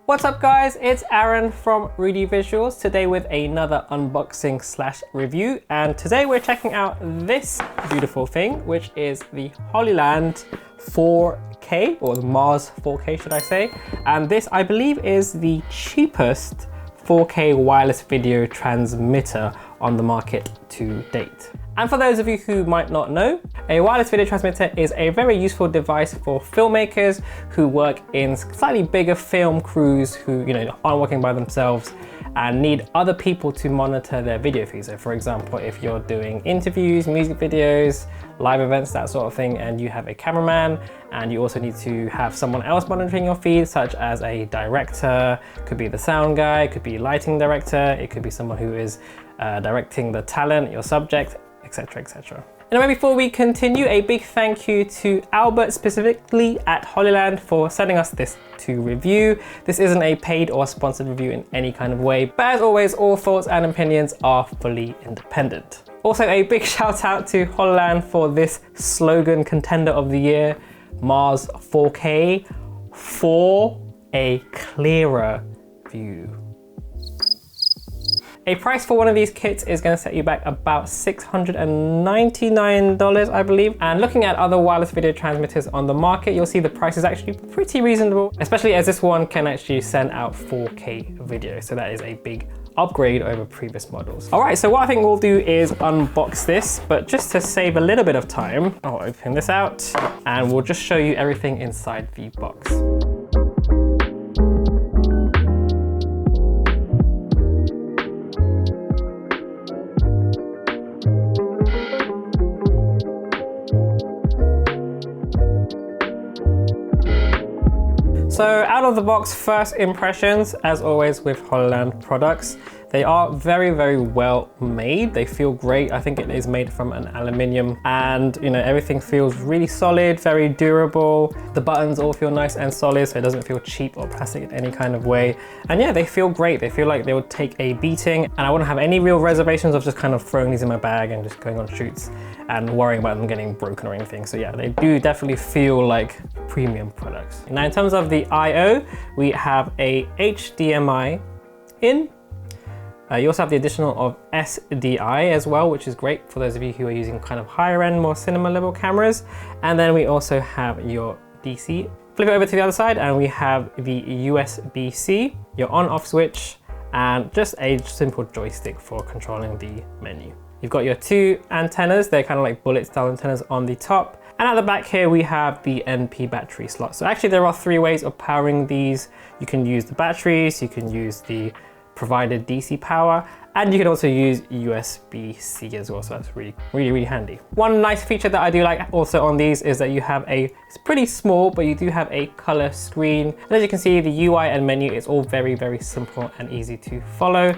What's up guys, it's Aaron from Rudy Visuals, today with another unboxing slash review, and today we're checking out this beautiful thing, which is the Hollyland 4K, or the Mars 4K should I say, and this I believe is the cheapest 4K wireless video transmitter on the market to date. And for those of you who might not know, a wireless video transmitter is a very useful device for filmmakers who work in slightly bigger film crews who aren't working by themselves and need other people to monitor their video feeds. So for example, if you're doing interviews, music videos, live events, that sort of thing, and you have a cameraman and you also need to have someone else monitoring your feed, such as a director, could be the sound guy, could be lighting director, it could be someone who is directing the talent, your subject, etc, etc. Anyway, before we continue, a big thank you to Albert specifically at Hollyland for sending us this to review. This isn't a paid or sponsored review in any kind of way, but as always, all thoughts and opinions are fully independent. Also, a big shout out to Hollyland for this slogan contender of the year, Mars 4K for a clearer view. A price for one of these kits is going to set you back about $699, I believe. And looking at other wireless video transmitters on the market, you'll see the price is actually pretty reasonable, especially as this one can actually send out 4K video. So that is a big upgrade over previous models. All right, so what I think we'll do is unbox this, but just to save a little bit of time, I'll open this out and we'll just show you everything inside the box. So out of the box, first impressions, as always with Hollyland products, they are very, very well made. They feel great. I think it is made from an aluminium and everything feels really solid, very durable. The buttons all feel nice and solid, so it doesn't feel cheap or plastic in any kind of way. And yeah, they feel great. They feel like they would take a beating, and I wouldn't have any real reservations of just kind of throwing these in my bag and just going on shoots and worrying about them getting broken or anything. So yeah, they do definitely feel like premium products. Now in terms of the I/O, we have a HDMI in. You also have the additional of SDI as well, which is great for those of you who are using kind of higher end, more cinema level cameras. And then we also have your DC. Flip it over to the other side and we have the USB-C, your on off switch, and just a simple joystick for controlling the menu. You've got your two antennas, they're kind of like bullet style antennas on the top. And at the back here, we have the NP battery slot. So actually there are three ways of powering these. You can use the batteries, you can use the provided DC power, and you can also use USB-C as well, so that's really handy. One nice feature that I do like also on these is that you have it's pretty small, but you do have a color screen. And as you can see, the UI and menu is all very, very simple and easy to follow.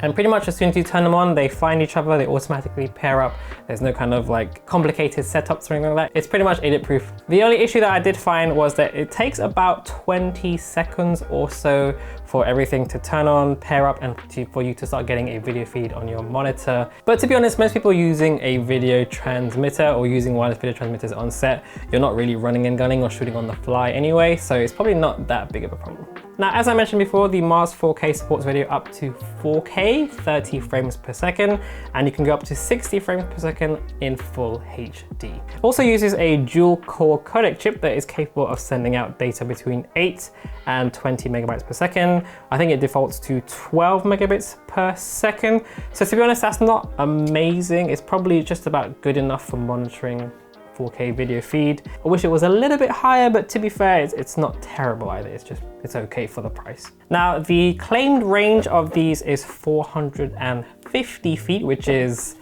And pretty much as soon as you turn them on, they find each other, they automatically pair up. There's no kind of like complicated setups or anything like that. It's pretty much edit proof. The only issue that I did find was that it takes about 20 seconds or so for everything to turn on, pair up, and for you to start getting a video feed on your monitor. But to be honest, most people using a video transmitter or using wireless video transmitters on set, you're not really running and gunning or shooting on the fly anyway, so it's probably not that big of a problem. Now, as I mentioned before, the Mars 4K supports video up to 4K, 30 frames per second, and you can go up to 60 frames per second in full HD. It also uses a dual core codec chip that is capable of sending out data between 8 and 20 megabytes per second. I think it defaults to 12 megabits per second. So to be honest, that's not amazing. It's probably just about good enough for monitoring 4K video feed. I wish it was a little bit higher, but to be fair, it's not terrible either. It's okay for the price. Now, the claimed range of these is 450 feet, which is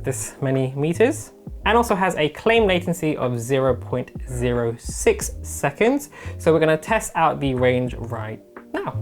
this many meters, and also has a claimed latency of 0.06 seconds. So we're gonna test out the range right now.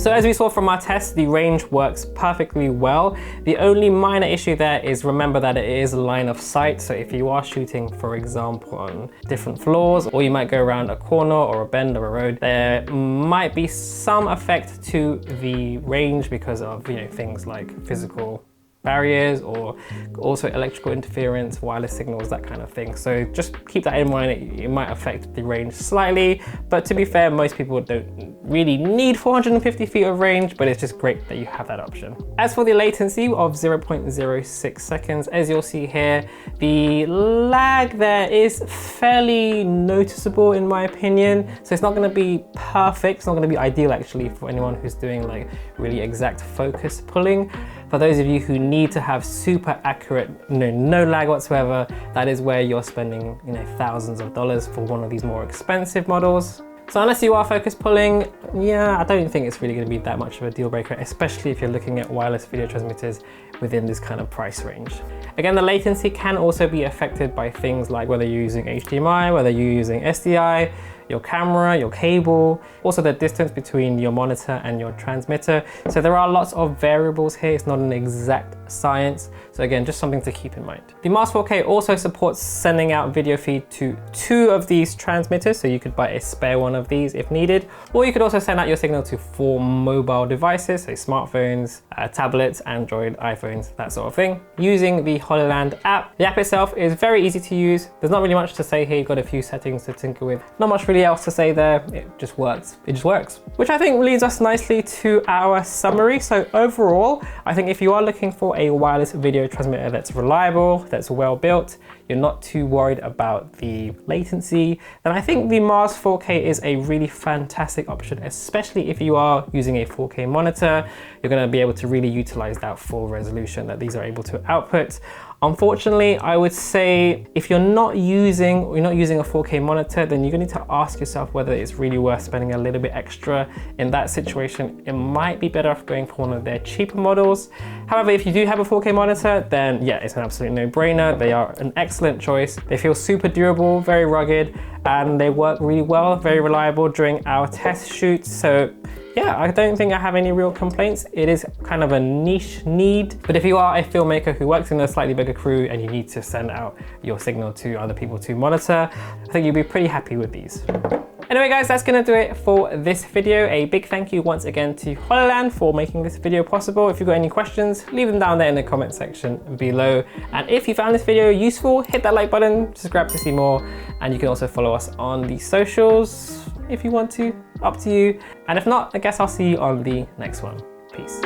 So as we saw from our test, the range works perfectly well. The only minor issue there is remember that it is line of sight. So if you are shooting, for example, on different floors, or you might go around a corner or a bend or a road, there might be some effect to the range because of, you know, things like physical barriers or also electrical interference, wireless signals, that kind of thing. So just keep that in mind. It might affect the range slightly, but to be fair, most people don't really need 450 feet of range, but it's just great that you have that option. As for the latency of 0.06 seconds, as you'll see here, the lag there is fairly noticeable in my opinion. So it's not going to be perfect. It's not going to be ideal actually for anyone who's doing like really exact focus pulling. For those of you who need to have super accurate, no lag whatsoever, that is where you're spending, thousands of dollars for one of these more expensive models. So unless you are focus pulling, yeah, I don't think it's really going to be that much of a deal breaker, especially if you're looking at wireless video transmitters within this kind of price range. Again, the latency can also be affected by things like whether you're using HDMI, whether you're using SDI, your camera, your cable, also the distance between your monitor and your transmitter. So there are lots of variables here. It's not an exact science. So again, just something to keep in mind. The Mars 4K also supports sending out video feed to 2 of these transmitters. So you could buy a spare one of these if needed, or you could also send out your signal to 4 mobile devices, so smartphones, tablets, Android, iPhones, that sort of thing, using the Hollyland app. The app itself is very easy to use. There's not really much to say here. You've got a few settings to tinker with. Not much really else to say there. It just works. It just works. Which I think leads us nicely to our summary. So overall, I think if you are looking for a wireless video transmitter that's reliable, that's well built, you're not too worried about the latency, then I think the Mars 4K is a really fantastic option, especially if you are using a 4K monitor. You're going to be able to really utilize that full resolution that these are able to output. Unfortunately, I would say if you're not using a 4K monitor, then you're going to need to ask yourself whether it's really worth spending a little bit extra. In that situation, it might be better off going for one of their cheaper models. However, if you do have a 4K monitor, then yeah, it's an absolute no-brainer. They are an excellent choice. They feel super durable, very rugged, and they work really well, very reliable during our test shoots. So yeah, I don't think I have any real complaints. It is kind of a niche need, but if you are a filmmaker who works in a slightly bigger crew and you need to send out your signal to other people to monitor, I think you'll be pretty happy with these. Anyway guys, that's gonna do it for this video. A big thank you once again to Hollyland for making this video possible. If you've got any questions, leave them down there in the comment section below. And if you found this video useful, hit that like button, subscribe to see more. And you can also follow us on the socials if you want to, up to you. And if not, I guess I'll see you on the next one. Peace.